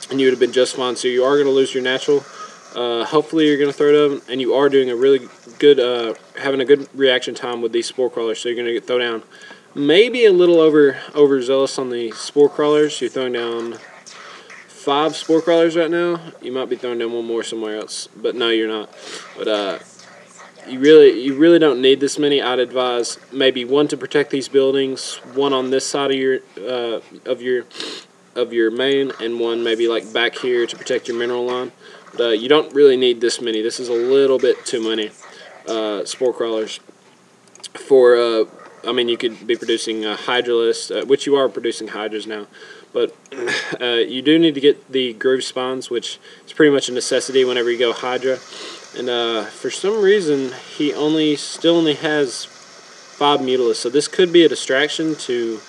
and you would have been just fine. So you are going to lose your natural. Hopefully you're going to throw down, and you are doing a really good, having a good reaction time with these spore crawlers. So you're going to throw down maybe a little overzealous on the spore crawlers. You're throwing down 5 spore crawlers right now. You might be throwing down one more somewhere else, but no, you're not. But you really don't need this many. I'd advise maybe 1 to protect these buildings, 1 on this side of your main, and 1 maybe like back here to protect your mineral line. But you don't really need this many. This is a little bit too many spore crawlers for. I mean, you could be producing hydralis, which you are producing hydras now, but you do need to get the groove spawns, which is pretty much a necessity whenever you go hydra. And for some reason, he still only has 5 mutalisks, so this could be a distraction to.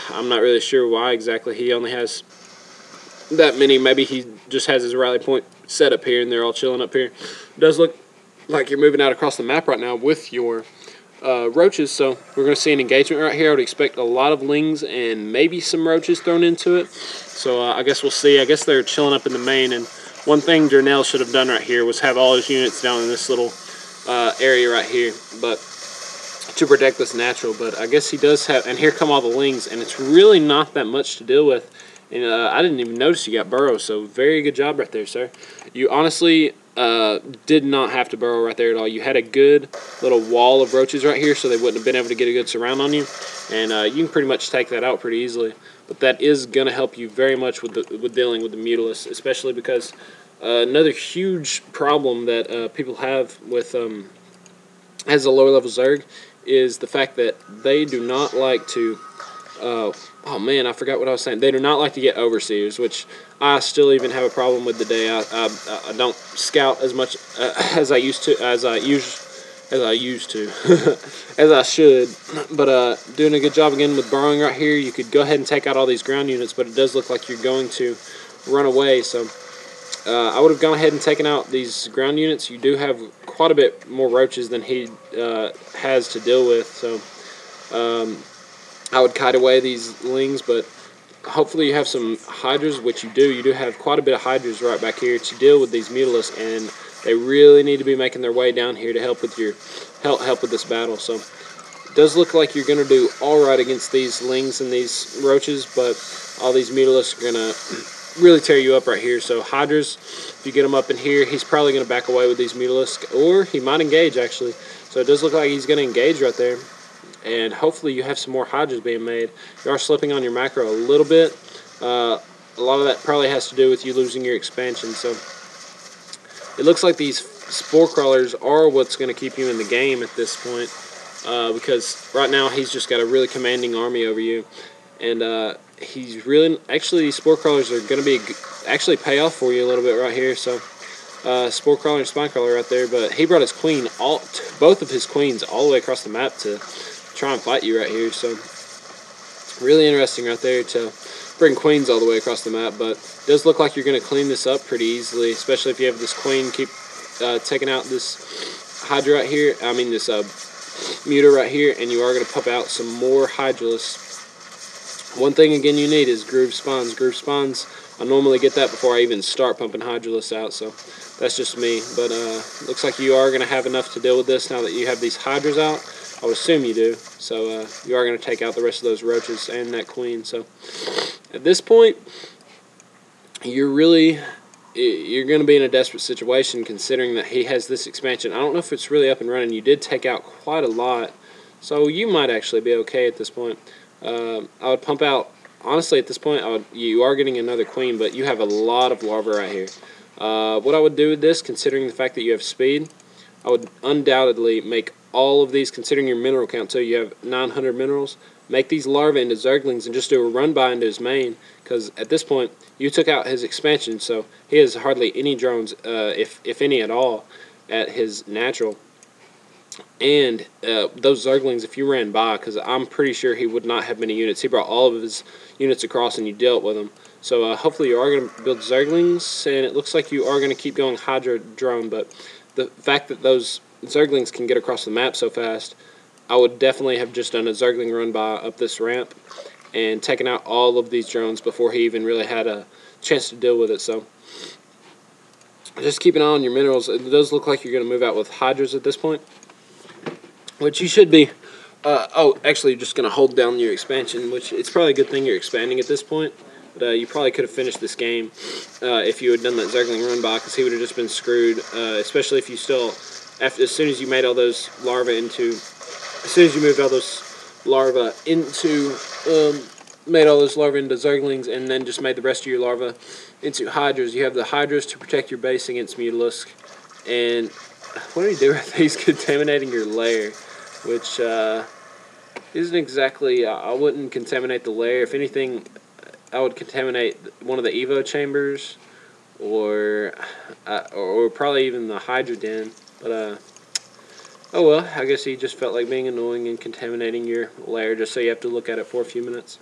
I'm not really sure why exactly he only has that many. Maybe he just has his rally point set up here and they're all chilling up here. It does look like you're moving out across the map right now with your roaches, so we're going to see an engagement right here. I would expect a lot of lings and maybe some roaches thrown into it. So I guess we'll see. I guess they're chilling up in the main, and one thing Dernael should have done right here was have all his units down in this little area right here, but to protect this natural. But I guess he does have, and here come all the lings, and it's really not that much to deal with. And I didn't even notice you got burrow, so very good job right there, sir. You honestly did not have to burrow right there at all. You had a good little wall of roaches right here, so they wouldn't have been able to get a good surround on you, and you can pretty much take that out pretty easily. But that is going to help you very much with dealing with the mutalisks, especially because another huge problem that people have with as a lower level Zerg is the fact that they do not like to. Oh man, I forgot what I was saying. They do not like to get overseers, which I still even have a problem with today. I don't scout as much as I used to, as I should. But doing a good job again with burrowing right here. You could go ahead and take out all these ground units, but it does look like you're going to run away. So I would have gone ahead and taken out these ground units. You do have quite a bit more roaches than he has to deal with. So I would kite away these lings, but hopefully you have some hydras, which you do. You do have quite a bit of hydras right back here to deal with these mutalisks, and they really need to be making their way down here to help with your help with this battle. So it does look like you're going to do all right against these lings and these roaches, but all these mutalisks are going to really tear you up right here. So hydras, if you get him up in here, he's probably going to back away with these mutalisks, or he might engage actually. So it does look like he's going to engage right there. And hopefully you have some more hydras being made. You are slipping on your macro a little bit. A lot of that probably has to do with you losing your expansion. So it looks like these spore crawlers are what's going to keep you in the game at this point. Because right now he's just got a really commanding army over you. And he's really, actually these spore crawlers are going to be, actually pay off for you a little bit right here. So spore crawler and spine crawler right there. But he brought his queen, both of his queens all the way across the map to try and fight you right here. So really interesting right there to bring queens all the way across the map. But it does look like you're going to clean this up pretty easily, especially if you have this queen keep taking out this hydra right here. I mean this muta right here, and you are going to pump out some more hydralisks. One thing again you need is groove spawns. Groove spawns, I normally get that before I even start pumping hydralisks out, so that's just me. But looks like you are going to have enough to deal with this now that you have these hydras out. I would assume you do. So you are going to take out the rest of those roaches and that queen. So at this point, you're going to be in a desperate situation considering that he has this expansion. I don't know if it's really up and running. You did take out quite a lot, so you might actually be okay at this point. I would pump out, honestly at this point, you are getting another queen, but you have a lot of larvae right here. What I would do with this, considering the fact that you have speed, I would undoubtedly make all of these, considering your mineral count, so you have 900 minerals, make these larvae into zerglings and just do a run by into his main, because at this point you took out his expansion, so he has hardly any drones, if any at all, at his natural. And those zerglings, if you ran by, because I'm pretty sure he would not have many units, he brought all of his units across and you dealt with them. So hopefully you are going to build zerglings, and it looks like you are going to keep going hydra drone, but the fact that those zerglings can get across the map so fast, I would definitely have just done a zergling run by up this ramp and taken out all of these drones before he even really had a chance to deal with it. So just keep an eye on your minerals. It does look like you're going to move out with hydras at this point, which you should be. Oh, actually, you're just going to hold down your expansion, which it's probably a good thing you're expanding at this point. But you probably could have finished this game if you had done that Zergling run by, because he would have just been screwed, especially if you still, as soon as you made all those larvae into, as soon as you moved all those larvae into, made all those larvae into Zerglings, and then just made the rest of your larvae into hydras. You have the hydras to protect your base against Mutalisk, and what do you do with these contaminating your lair, which isn't exactly, I wouldn't contaminate the lair. If anything, I would contaminate one of the Evo chambers, or probably even the Hydra Den. But oh well, I guess he just felt like being annoying and contaminating your lair just so you have to look at it for a few minutes.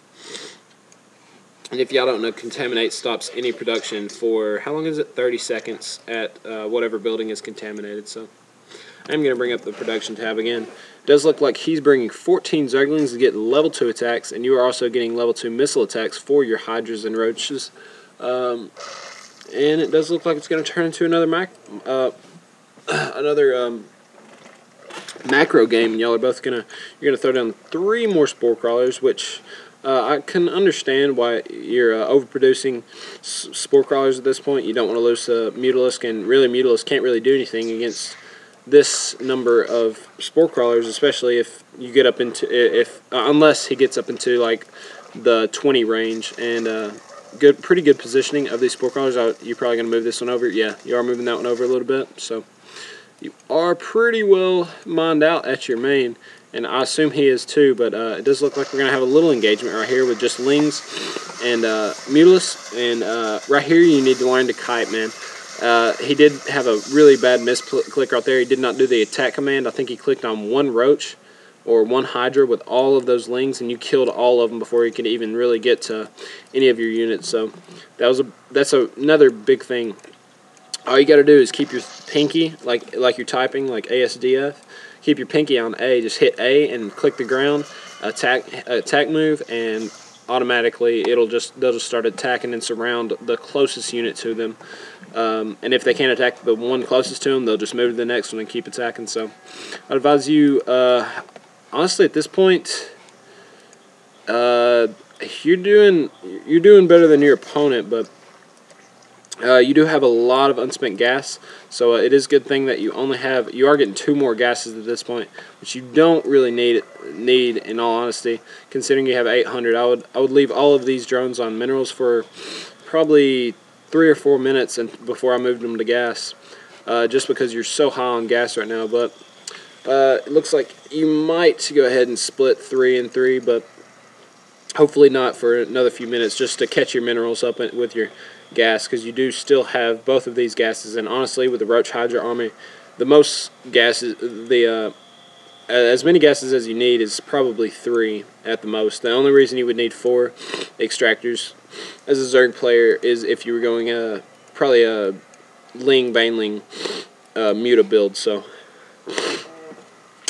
And if y'all don't know, contaminate stops any production for, how long is it? 30 seconds at whatever building is contaminated. So I'm going to bring up the production tab again. It does look like he's bringing 14 Zerglings to get level 2 attacks, and you are also getting level 2 missile attacks for your Hydras and Roaches. And it does look like it's going to turn into another macro game. And y'all are both you're gonna throw down 3 more Spore Crawlers, which I can understand why you're overproducing Spore Crawlers at this point. You don't want to lose Mutalisk, and really Mutalisk can't really do anything against this number of Spore Crawlers, especially if you get up into, unless he gets up into like the 20 range. And pretty good positioning of these Spore Crawlers. You're probably going to move this one over. Yeah, you are moving that one over a little bit. So you are pretty well mined out at your main, and I assume he is too. But it does look like we're going to have a little engagement right here with just Lings and Mutalisk. And right here you need to learn to kite, man. He did have a really bad misclick right there. He did not do the attack command. I think he clicked on 1 Roach or 1 Hydra with all of those Lings, and you killed all of them before he could even really get to any of your units. So that's another big thing. All you got to do is keep your pinky, like you're typing, like ASDF. Keep your pinky on A. Just hit A and click the ground, attack move, and automatically they'll just start attacking and surround the closest unit to them. And if they can't attack the one closest to them, they'll just move to the next one and keep attacking. So I'd advise you, honestly, at this point, you're doing better than your opponent, but you do have a lot of unspent gas, so it is a good thing that you are getting 2 more gases at this point, which you don't really need in all honesty, considering you have 800. I would leave all of these drones on minerals for probably 3 or 4 minutes before I moved them to gas, just because you're so high on gas right now. But it looks like you might go ahead and split 3 and 3, but hopefully not for another few minutes, just to catch your minerals up with your gas, because you do still have both of these gases. And honestly, with the Roach Hydra army, the most gases, as many gases as you need is probably 3 at the most. The only reason you would need 4 extractors as a Zerg player is if you were going probably a Baneling Muta build. So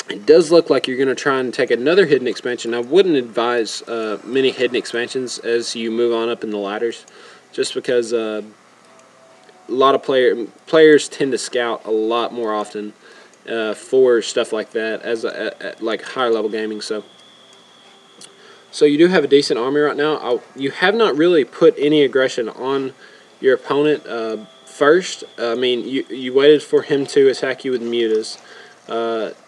it does look like you're going to try and take another hidden expansion. I wouldn't advise many hidden expansions as you move on up in the ladders, just because a lot of players tend to scout a lot more often for stuff like that as like higher level gaming. So you do have a decent army right now. You have not really put any aggression on your opponent first. I mean, you waited for him to attack you with mutas.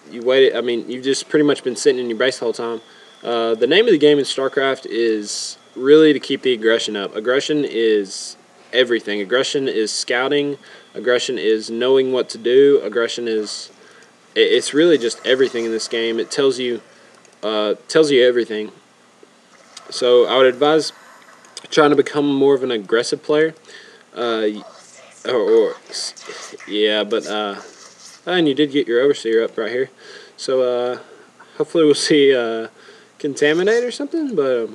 You waited. I mean, you've just pretty much been sitting in your base the whole time. The name of the game in Starcraft is really to keep the aggression up. Aggression is everything. Aggression is scouting. Aggression is knowing what to do. Aggression is, it's really just everything in this game. It tells you everything. So I would advise trying to become more of an aggressive player. Yeah, but and you did get your Overseer up right here. So hopefully we'll see Contaminate or something, but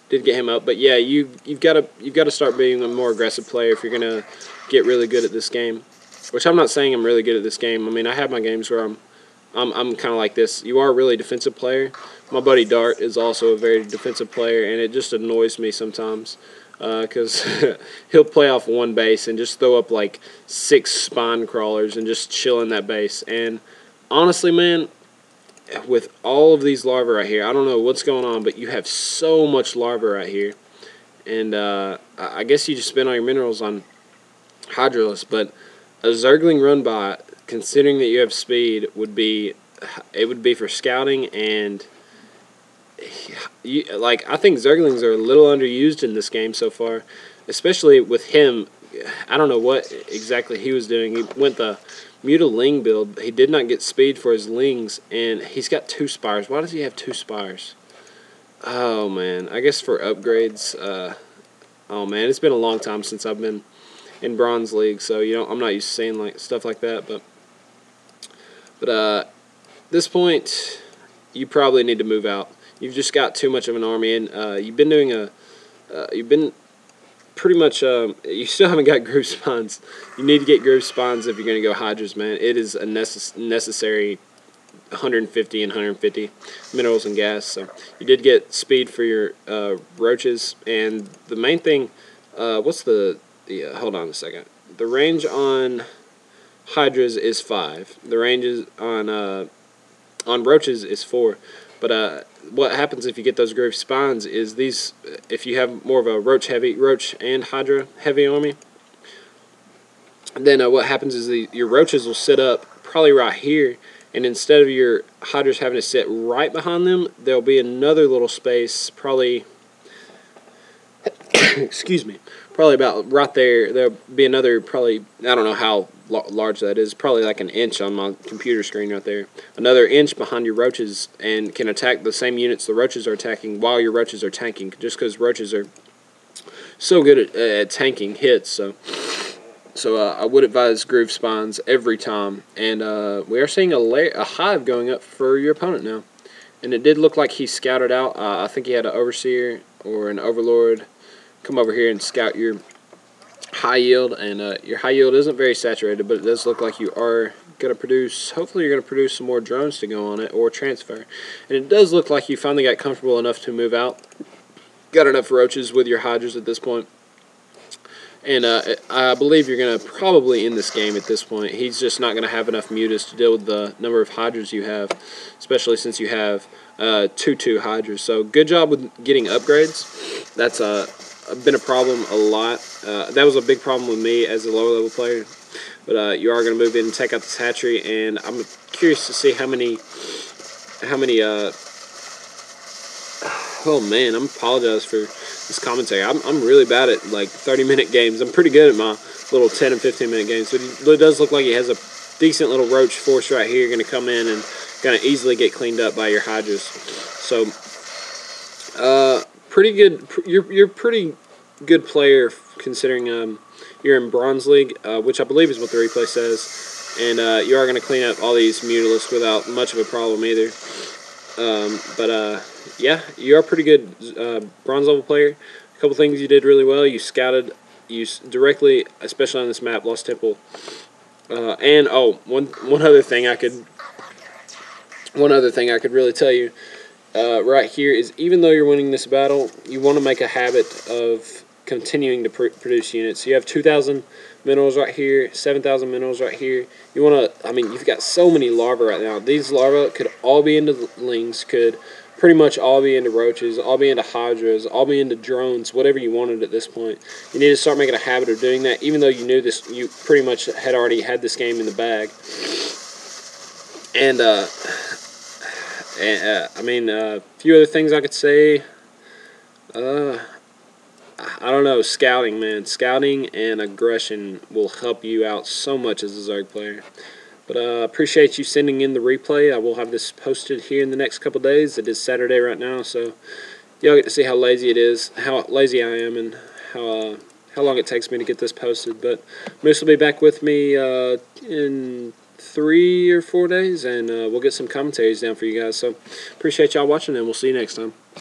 did get him up. But yeah, you've got to start being a more aggressive player if you're gonna get really good at this game. Which I'm not saying I'm really good at this game. I mean, I have my games where I'm kind of like this. You are a really defensive player. My buddy Dart is also a very defensive player, and it just annoys me sometimes because he'll play off one base and just throw up like 6 spine crawlers and just chill in that base. And honestly, man, with all of these larvae right here, I don't know what's going on, but you have so much larvae right here. And I guess you just spend all your minerals on Hydrolus, but a Zergling run by, considering that you have speed, would be for scouting. And I think Zerglings are a little underused in this game so far, especially with him. I don't know what exactly he was doing. He went the Mutaling build. He did not get speed for his lings, and he's got 2 spires. Why does he have 2 spires? Oh man, I guess for upgrades. Oh man, it's been a long time since I've been in Bronze League, so I'm not used to seeing like stuff like that. But at this point, you probably need to move out. You've just got too much of an army, and you've been pretty much, you still haven't got groove spawns. You need to get groove spawns if you're going to go Hydras, man. It is a necessary 150 and 150 minerals and gas. So you did get speed for your roaches, and the main thing, what's the hold on a second. The range on Hydras is 5. The range is on roaches is 4. But what happens if you get those groove spawns is these, if you have more of a roach and hydra heavy army, then what happens is your roaches will sit up probably right here, and instead of your hydras having to sit right behind them, there'll be another little space, probably excuse me, probably about right there. There'll be another, probably, I don't know how large that is, probably like an inch on my computer screen right there. Another inch behind your roaches, and can attack the same units the roaches are attacking while your roaches are tanking, just because roaches are so good at tanking hits. So I would advise groove spawns every time. And we are seeing a hive going up for your opponent now. And it did look like he scouted out. I think he had an overseer or an overlord come over here and scout your high yield. And your high yield isn't very saturated, but it does look like you are going to produce, hopefully you're going to produce some more drones to go on it, or transfer. And it does look like you finally got comfortable enough to move out. Got enough roaches with your hydras at this point. And I believe you're going to probably end this game at this point. He's just not going to have enough mutas to deal with the number of hydras you have, especially since you have 2/2 hydras. So good job with getting upgrades. That's been a problem a lot. That was a big problem with me as a lower level player. But you are going to move in and take out this hatchery, and I'm curious to see how many oh man, I apologize for this commentary. I'm really bad at like 30-minute games. I'm pretty good at my little 10 and 15-minute games, but it does look like he has a decent little roach force right here, going to come in and going to easily get cleaned up by your hydras. So pretty good. You're pretty good player considering you're in Bronze League, which I believe is what the replay says, and you are going to clean up all these Mutalisks without much of a problem either. Yeah, you are a pretty good bronze level player. A couple things you did really well. You scouted, directly, especially on this map, Lost Temple. And one other thing I could really tell you right here is, even though you're winning this battle, you want to make a habit of continuing to produce units. You have 2,000 minerals right here, 7,000 minerals right here. You want to, I mean, you've got so many larvae right now. These larvae could all be into lings, could pretty much all be into roaches, all be into hydras, all be into drones, whatever you wanted at this point. You need to start making a habit of doing that, even though you knew this, you pretty much had already had this game in the bag. And I mean, a few other things I could say. I don't know, scouting, man. Scouting and aggression will help you out so much as a Zerg player. But appreciate you sending in the replay. I will have this posted here in the next couple days. It is Saturday right now, so y'all get to see how lazy it is, how lazy I am, and how long it takes me to get this posted. But Moose will be back with me in 3 or 4 days, and we'll get some commentaries down for you guys. So appreciate y'all watching, and we'll see you next time.